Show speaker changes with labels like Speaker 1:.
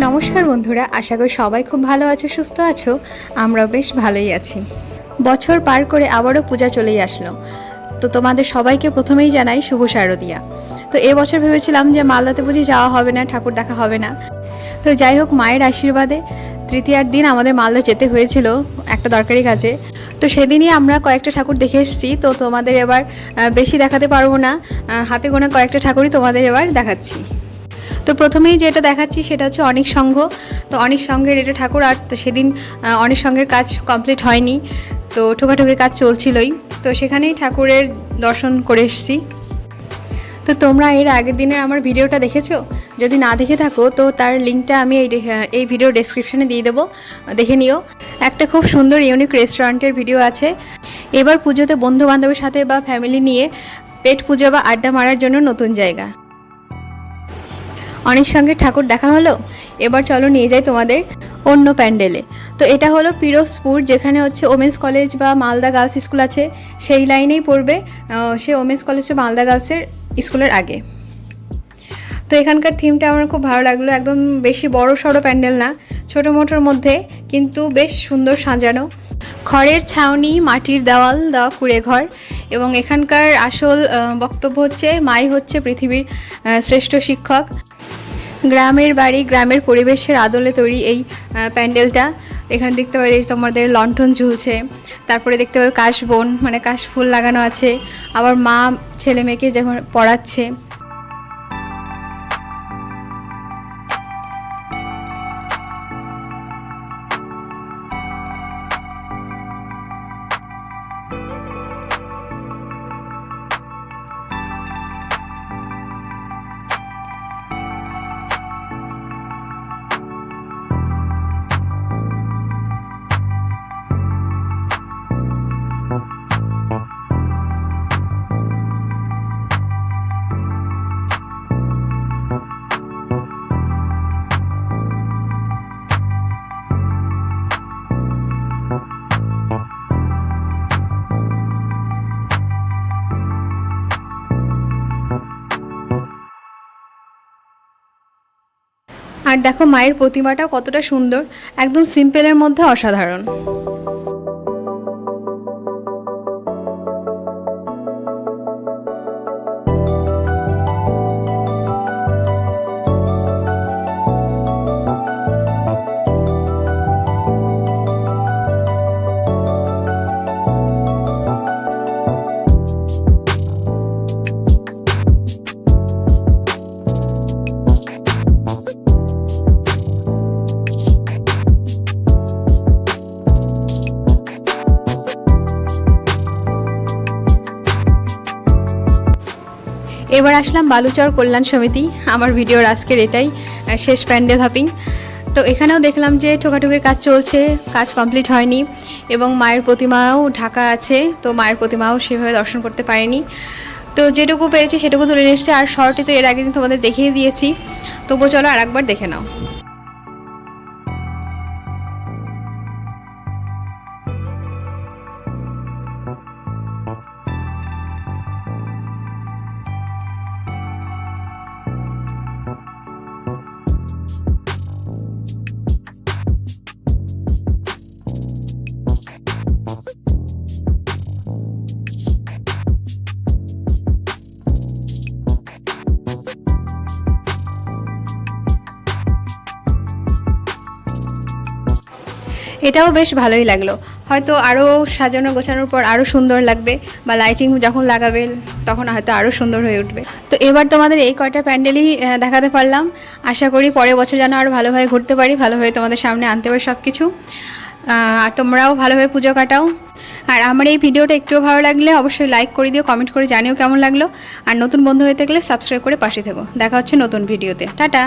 Speaker 1: নমস্কার বন্ধুরা, আশা করি সবাই খুব ভালো আছো, সুস্থ আছো। আমরাও বেশ ভালোই আছি। বছর পার করে আবারও পূজা চলেই আসলো। তো তোমাদের সবাইকে প্রথমেই জানাই শুভ শারদিয়া। তো এবছর ভেবেছিলাম যে মালদাতে বুঝি যাওয়া হবে না, ঠাকুর দেখা হবে না। তো যাই হোক, মায়ের আশীর্বাদে তৃতীয়ার দিন আমাদের মালদা যেতে হয়েছিল একটা দরকারি কাজে। তো সেদিনই আমরা কয়েকটা ঠাকুর দেখে এসেছি। তো তোমাদের এবার বেশি দেখাতে পারবো না, হাতে গোনা কয়েকটা ঠাকুরই তোমাদের এবার দেখাচ্ছি। তো প্রথমেই যেটা দেখাচ্ছি সেটা হচ্ছে অনেক সংঘ। তো অনেক সংঘের এটা ঠাকুর, আর তো সেদিন অনেক সংঘের কাজ কমপ্লিট হয়নি, তো ঠোকাঠুকি কাজ চলছিলই। তো সেখানেই ঠাকুরের দর্শন করে এসেছি। তো তোমরা এর আগের দিনের আমার ভিডিওটা দেখেছো? যদি না দেখে থাকো তো তার লিঙ্কটা আমি এই ভিডিও ডেসক্রিপশনে দিয়ে দেবো, দেখে নিও। একটা খুব সুন্দর ইউনিক রেস্টুরেন্টের ভিডিও আছে। এবার পুজোতে বন্ধু বান্ধবের সাথে বা ফ্যামিলি নিয়ে পেট পুজো বা আড্ডা মারার জন্য নতুন জায়গা। অনেক সঙ্গে ঠাকুর দেখা হলো, এবার চলো নিয়ে যাই তোমাদের অন্য প্যান্ডেলে। তো এটা হলো পিরোজপুর, যেখানে হচ্ছে ওমেন্স কলেজ বা মালদা গার্লস স্কুল আছে, সেই লাইনেই পড়বে। সে ওমেন্স কলেজ মালদা গার্লসের স্কুলের আগে। তো এখানকার থিমটা আমার খুব ভালো লাগলো। একদম বেশি বড় সড়ো প্যান্ডেল না, ছোটো মোটোর মধ্যে, কিন্তু বেশ সুন্দর সাজানো। খড়ের ছাউনি, মাটির দেওয়াল দেওয়া কুড়ে ঘর। এবং এখানকার আসল বক্তব্য হচ্ছে মাই হচ্ছে পৃথিবীর শ্রেষ্ঠ শিক্ষক। গ্রামের বাড়ি, গ্রামের পরিবেশের আদলে তৈরি এই প্যান্ডেলটা। এখানে দেখতে পাবে তোমাদের লণ্ঠন ঝুলছে, তারপরে দেখতে পাবে কাশবন মানে কাশফুল লাগানো আছে, আবার মা ছেলে মেয়েকে যেমন পড়াচ্ছে। আর দেখো মায়ের প্রতিমাটা কতটা সুন্দর, একদম সিম্পলের মধ্যে অসাধারণ। এবার আসলাম বালুচর কল্যাণ সমিতি। আমার ভিডিওর আজকের এটাই শেষ প্যান্ডেল হপিং। তো এখানেও দেখলাম যে ঠোকাঠুকির কাজ চলছে, কাজ কমপ্লিট হয়নি, এবং মায়ের প্রতিমাও ঢাকা আছে। তো মায়ের প্রতিমাও সেভাবে দর্শন করতে পারিনি। তো যেটুকু পেরেছি সেটুকু তুলে নিয়ে এসেছে। আর শর্টে তো এর আগে দিন তোমাদের দেখিয়ে দিয়েছি, তবুও চলো আর একবার দেখে নাও। এটাও বেশ ভালোই লাগলো। হয়তো আরও সাজানো গোছানোর পর আরও সুন্দর লাগবে, বা লাইটিং যখন লাগাবে তখন হয়তো আরও সুন্দর হয়ে উঠবে। তো এবার তোমাদের এই কয়টা প্যান্ডেলই দেখাতে পারলাম। আশা করি পরের বছর যেন আরও ভালোভাবে ঘুরতে পারি, ভালোভাবে তোমাদের সামনে আনতে পারি সব কিছু, আর তোমরাও ভালোভাবে পুজো কাটাও। আর আমার এই ভিডিওটা একটুও ভালো লাগলে অবশ্যই লাইক করে দিও, কমেন্ট করে জানিও কেমন লাগলো। আর নতুন বন্ধু হয়ে থাকলে সাবস্ক্রাইব করে পাশে থেকো। দেখা হচ্ছে নতুন ভিডিওতে। টাটা।